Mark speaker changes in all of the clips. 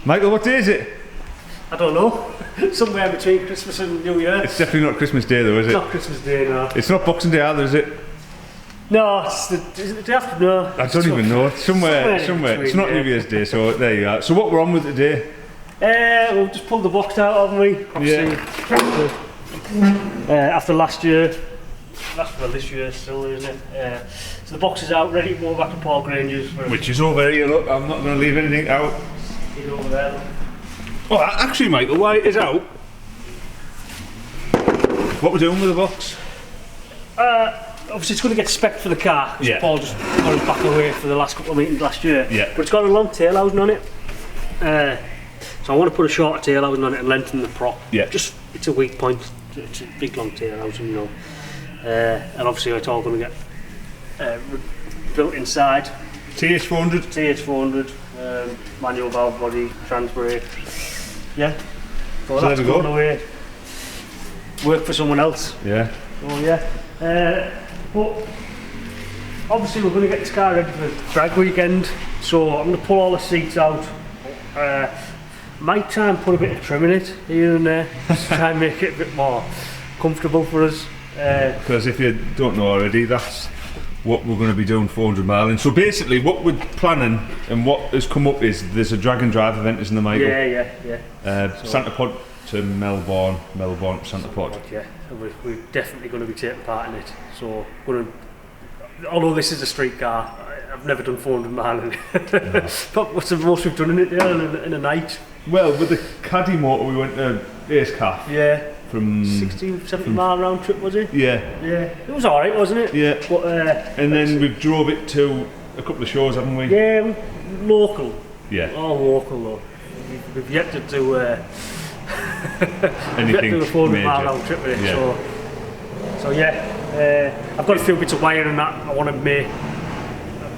Speaker 1: Michael, what day is it?
Speaker 2: I don't know. Somewhere between Christmas and New Year.
Speaker 1: It's definitely not Christmas Day though, is it?
Speaker 2: It's not Christmas Day, no.
Speaker 1: It's not Boxing Day either, is it?
Speaker 2: No, is it the day after? No.
Speaker 1: I don't even know. It's somewhere. It's not New Year's Day, so there you are. So what we're on with today?
Speaker 2: We'll just pull the box out, haven't we? Obviously, after last year. Well, this year still, isn't it? So the box is out, ready to go back to Paul Granger's.
Speaker 1: Which is over here, look. I'm not going to leave anything out.
Speaker 2: He's over there, look.
Speaker 1: Oh, actually, Michael, while it is out, what we're doing with the box?
Speaker 2: Obviously it's going to get spec'd for the car.
Speaker 1: Yeah.
Speaker 2: Paul just got it back away for the last couple of meetings last year.
Speaker 1: Yeah.
Speaker 2: But it's got a long tail housing on it. So I want to put a shorter tail housing on it and lengthen the prop.
Speaker 1: Yeah.
Speaker 2: Just, it's a weak point. It's a big long tail housing, you know. And obviously it's all going to get built inside.
Speaker 1: TH400?
Speaker 2: TH400, manual valve body, trans brake. Yeah. So
Speaker 1: there
Speaker 2: that's
Speaker 1: we go.
Speaker 2: going away. Work for someone else.
Speaker 1: Yeah.
Speaker 2: Oh yeah. But obviously we're going to get this car ready for drag weekend, so I'm going to pull all the seats out. Might try and put a bit of trim in it here and there, just to try and make it a bit more comfortable for us.
Speaker 1: Because if you don't know already, that's what we're going to be doing 400 mile in. So basically what we're planning and what has come up is there's a drag and drive event, isn't there, Michael?
Speaker 2: Yeah.
Speaker 1: Santa Pod to Melbourne to Santa Pod.
Speaker 2: Yeah, and we're definitely going to be taking part in it. So although this is a street car, I've never done 400 mile in it. No. But what's the most we've done in it in a night?
Speaker 1: Well, with the Caddy motor we went to Ace Calf.
Speaker 2: Yeah.
Speaker 1: From
Speaker 2: 16, 17 mile round trip, was it?
Speaker 1: Yeah.
Speaker 2: Yeah. It was alright, wasn't it?
Speaker 1: Yeah.
Speaker 2: But,
Speaker 1: and then we drove it to a couple of shows, haven't we?
Speaker 2: Yeah, local.
Speaker 1: Yeah.
Speaker 2: All local though. We've yet to do
Speaker 1: anything
Speaker 2: a 400 mile
Speaker 1: major.
Speaker 2: round trip with it.
Speaker 1: Yeah.
Speaker 2: So yeah, I've got a few bits of wire and that I want to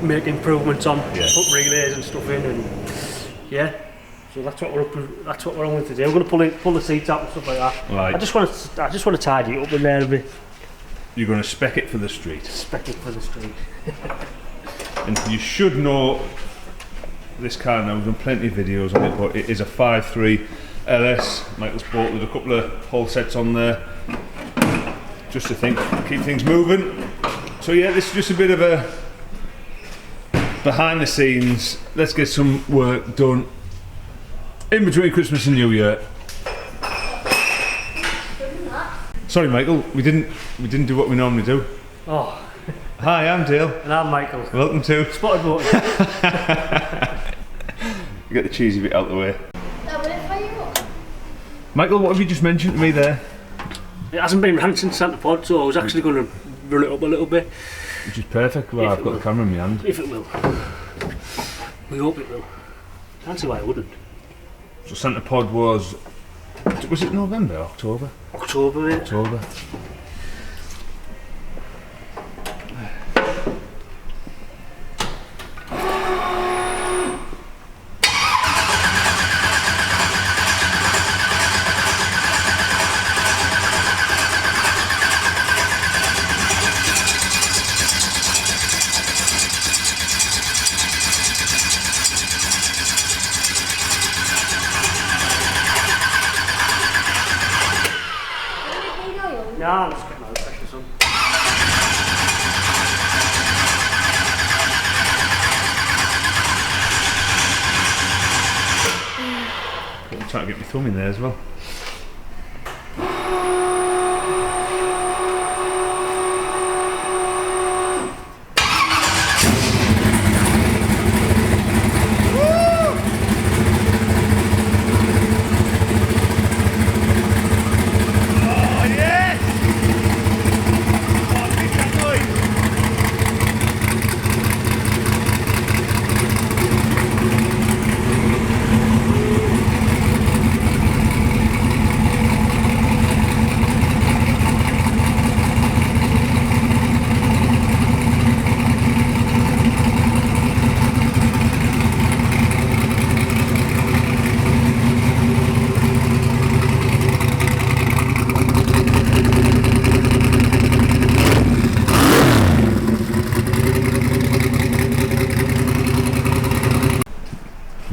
Speaker 2: make improvements on.
Speaker 1: Yeah.
Speaker 2: Put relays and stuff in, and yeah. So that's what we're on with today. We're going to pull the seats out and stuff like that.
Speaker 1: Right.
Speaker 2: I just want to tidy it up in there a bit.
Speaker 1: You're going to spec it for the street.
Speaker 2: Spec it for the street.
Speaker 1: And you should know this car now. We've done plenty of videos on it, but it is a 5.3 LS. Michael's bolted a couple of hull sets on there, just to keep things moving. So yeah, this is just a bit of a behind the scenes. Let's get some work done in between Christmas and New Year. Sorry, Michael, we didn't do what we normally do.
Speaker 2: Oh.
Speaker 1: Hi, I'm Dale.
Speaker 2: And I'm Michael.
Speaker 1: Welcome to
Speaker 2: Spottedmotors.
Speaker 1: You get the cheesy bit out of the way. Michael, what have you just mentioned to me there?
Speaker 2: It hasn't been ran since Santa Pod, so I was actually going to run it up a little bit.
Speaker 1: Which is perfect. Well, I've got the camera in my hand.
Speaker 2: If it will. We hope it will. Can't see why it wouldn't.
Speaker 1: So Santa Pod was it November, October?
Speaker 2: October, mate.
Speaker 1: October.
Speaker 2: Nah, I'm just getting out of pressure, son.
Speaker 1: I'm trying to get my thumb in there as well.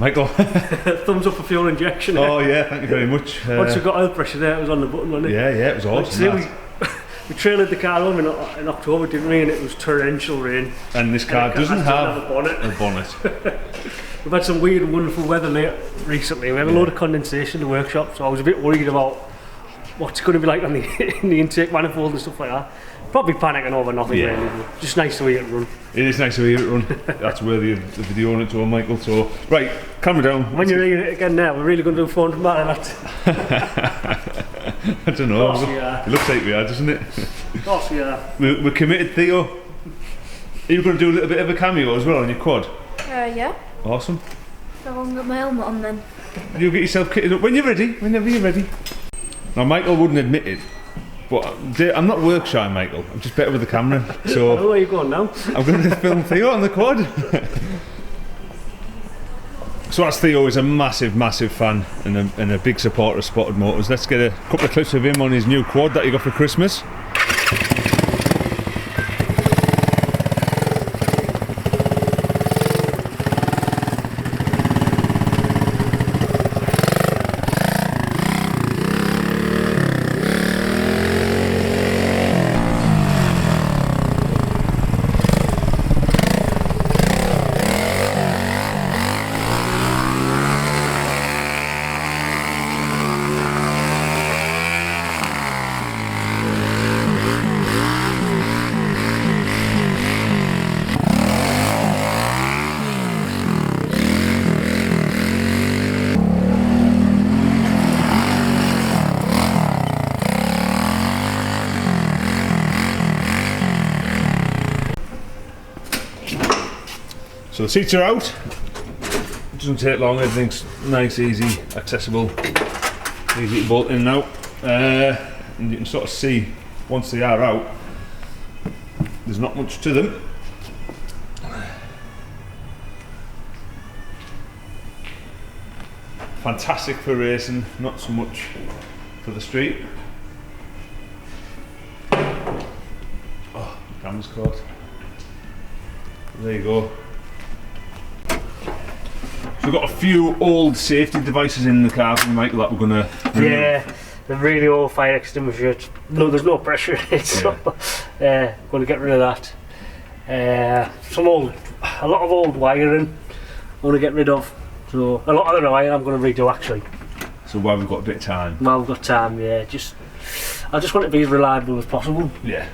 Speaker 1: Michael.
Speaker 2: Thumbs up for fuel injection.
Speaker 1: Oh yeah, thank you very much.
Speaker 2: Once we got oil pressure there, it was on the button, wasn't it?
Speaker 1: Yeah, it was awesome.
Speaker 2: We trailered the car home in October, didn't we? And it was torrential rain.
Speaker 1: And this car doesn't have
Speaker 2: a
Speaker 1: bonnet.
Speaker 2: We've had some weird and wonderful weather recently. We had a load of condensation in the workshop, so I was a bit worried about what's going to be like on in the intake manifold and stuff like that. Probably panicking over nothing really, but just nice to hear it run.
Speaker 1: It is nice to hear it run. That's worthy of the video on it to Michael. So, right, camera down.
Speaker 2: When you're hearing it again now, we're really going to do 400 miles.
Speaker 1: I don't know. It looks like we are, doesn't it?
Speaker 2: Of course we are.
Speaker 1: We're committed, Theo. Are you going to do a little bit of a cameo as well on your quad?
Speaker 3: Yeah.
Speaker 1: Awesome.
Speaker 3: So I'll get my helmet on then.
Speaker 1: You'll get yourself kitted up when you're ready, whenever you're ready. Now, Michael wouldn't admit it, but I'm not work shy, Michael. I'm just better with the camera. So
Speaker 2: I know where you're going now.
Speaker 1: I'm going to film Theo on the quad. So as Theo is a massive fan and a big supporter of Spotted Motors, let's get a couple of clips of him on his new quad that he got for Christmas. So the seats are out. It doesn't take long, everything's nice, easy, accessible, easy to bolt in and out. And you can sort of see, once they are out, there's not much to them. Fantastic for racing, not so much for the street. Oh, the camera's caught. There you go. So we've got a few old safety devices in the car from Michael that we're going to remove.
Speaker 2: Yeah, the really old fire extinguisher. No, there's no pressure in it, so going to get rid of that. A lot of old wiring I want to get rid of. So a lot of the wiring I'm going to redo actually.
Speaker 1: So while we've got a bit of time.
Speaker 2: While we've got time, yeah. I just want it to be as reliable as possible.
Speaker 1: Yeah.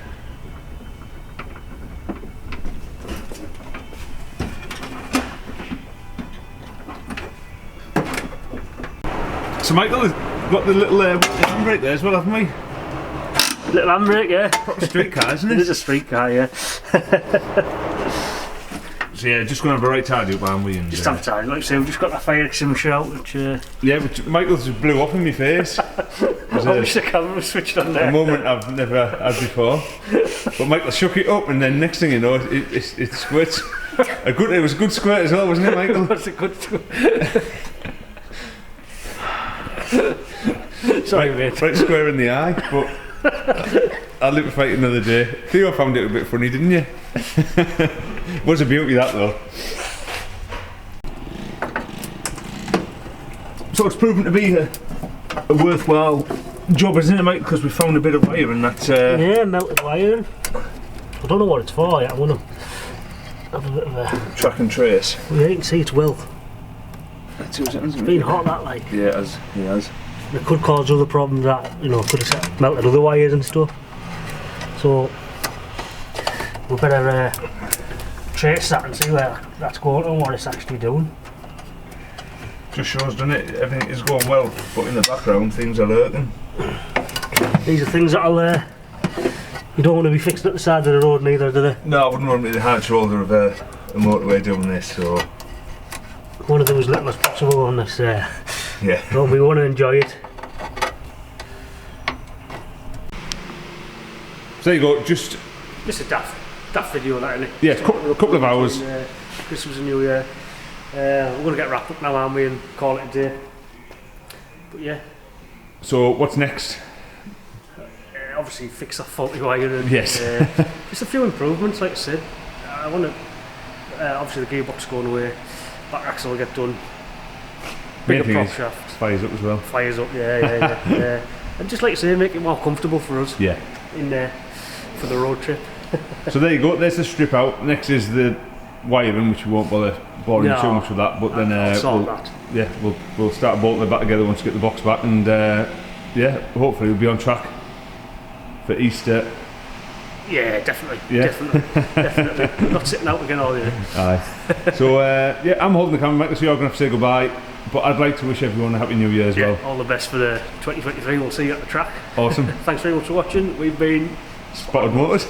Speaker 1: So Michael, we've got the little handbrake there as well, haven't we?
Speaker 2: Little handbrake, yeah.
Speaker 1: Proper street car, isn't it?
Speaker 2: It is a street car, yeah.
Speaker 1: So yeah, just going to have a right tidy up, aren't we? And,
Speaker 2: just have time, like I say, we've just got that fire extinguisher out, which...
Speaker 1: yeah, which Michael just blew up in my face.
Speaker 2: I wish the camera was switched on there.
Speaker 1: A moment I've never had before. But Michael shook it up and then next thing you know, it squirts. It was a good squirt as well, wasn't it, Michael?
Speaker 2: It was a good squirt. Sorry, mate.
Speaker 1: Right square in the eye, but I'll live to fight another day. Theo found it a bit funny, didn't you? Was a beauty that though. So it's proven to be a worthwhile job, isn't it, mate? Because we found a bit of wire and that.
Speaker 2: Yeah, melted wire. I don't know what it's for yet. I want to have a bit of a
Speaker 1: track and trace.
Speaker 2: Yeah, you can see it's well.
Speaker 1: It's
Speaker 2: been hot that like.
Speaker 1: Yeah, it has. It has.
Speaker 2: It could cause other problems that, could have melted other wires and stuff. So we better trace that and see where that's going and what it's actually doing.
Speaker 1: Just shows, doesn't it? Everything is going well, but in the background things are lurking.
Speaker 2: These are things that'll you don't want to be fixed at the side of the road neither, do they?
Speaker 1: No, I wouldn't want to be the hard shoulder of a motorway doing this, so...
Speaker 2: I want to do as little as possible on this,
Speaker 1: yeah.
Speaker 2: But we want to enjoy it.
Speaker 1: So there you go, just
Speaker 2: a daft video that, isn't it?
Speaker 1: Yeah, a couple of hours.
Speaker 2: Christmas and New Year. We're going to get wrapped up now, aren't we, and call it a day. But yeah.
Speaker 1: So what's next?
Speaker 2: Obviously fix that faulty wire and
Speaker 1: yes.
Speaker 2: just a few improvements, like I said. I want to, obviously the gearbox going away, back axle will get done, bigger
Speaker 1: thing
Speaker 2: prop
Speaker 1: is,
Speaker 2: shaft.
Speaker 1: fires up as well.
Speaker 2: Fires up, yeah. And just like I say, make it more comfortable for us
Speaker 1: Yeah.
Speaker 2: in for the road trip.
Speaker 1: So there you go. There's the strip out. Next is the wiring, which we won't bother boring you too much with that. But then
Speaker 2: I'll sort
Speaker 1: we'll,
Speaker 2: that.
Speaker 1: yeah, we'll start bolting it back together once we get the box back, and yeah, hopefully we'll be on track for Easter.
Speaker 2: Yeah, definitely.
Speaker 1: Yeah.
Speaker 2: Definitely. We're not sitting out again all year.
Speaker 1: Aye. So yeah, I'm holding the camera back, so you're going to have to say goodbye. But I'd like to wish everyone a happy New Year as well.
Speaker 2: All the best for the 2023. We'll see you at the track.
Speaker 1: Awesome.
Speaker 2: Thanks very much for watching. We've been
Speaker 1: Spotted Motors.